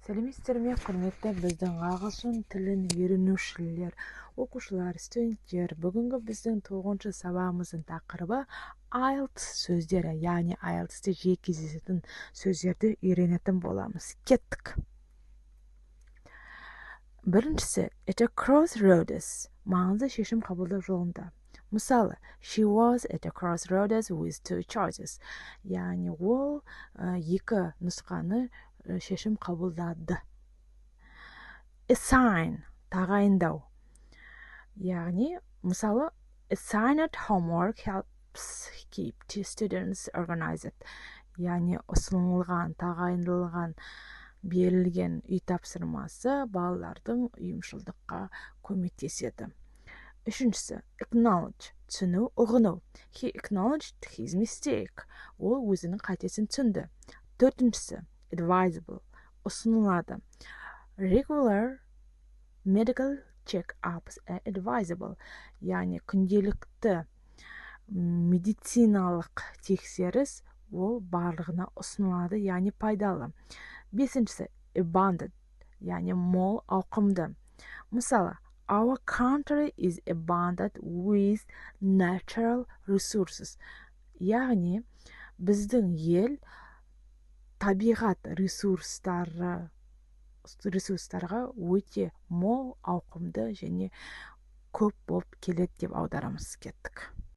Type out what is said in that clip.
Сәлеметсіздер ме, құрметті біздің ағылшын тілін үйренушілер, оқушылар, студенттер. Бүгінгі біздің 9-шы сабағымыздың тақырыбы IELTS сөздері, яғни IELTS-те жиі кездесетін сөздерді үйренетін боламыз. Кеттік. Біріншісі, at a crossroads, маңызды шешім қабылдау жолында. Мысалы, she was at a crossroads with two choices. Яғни ол екі нұсқаны шешім қабылдады. Assign, тағайындау. Яғни, мысалы, assigned homework helps keep students organized. Яғни, ұсынылған, тағайындалған, берілген үй тапсырмасы балалардың ұйымшылдыққа көмектеседі. Үшіншісі, acknowledge, түсіну, ұғыну. He acknowledged his mistake. Ол өзінің қатесін түсінді. Төртіншісі, advisable, ұсынылады. Regular medical check-ups are advisable. Яғни күнделікті медициналық тексеріс ол барлығына ұсынылады, яғни пайдалы. Бесіншісі, abundant, яғни мол, ауқымды. Мысалы, our country is abundant with natural resources. Яғни біздің ел табиғат ресурстарға өте мол, ауқымды және көп болып келеді деп аударамыз. Кеттік.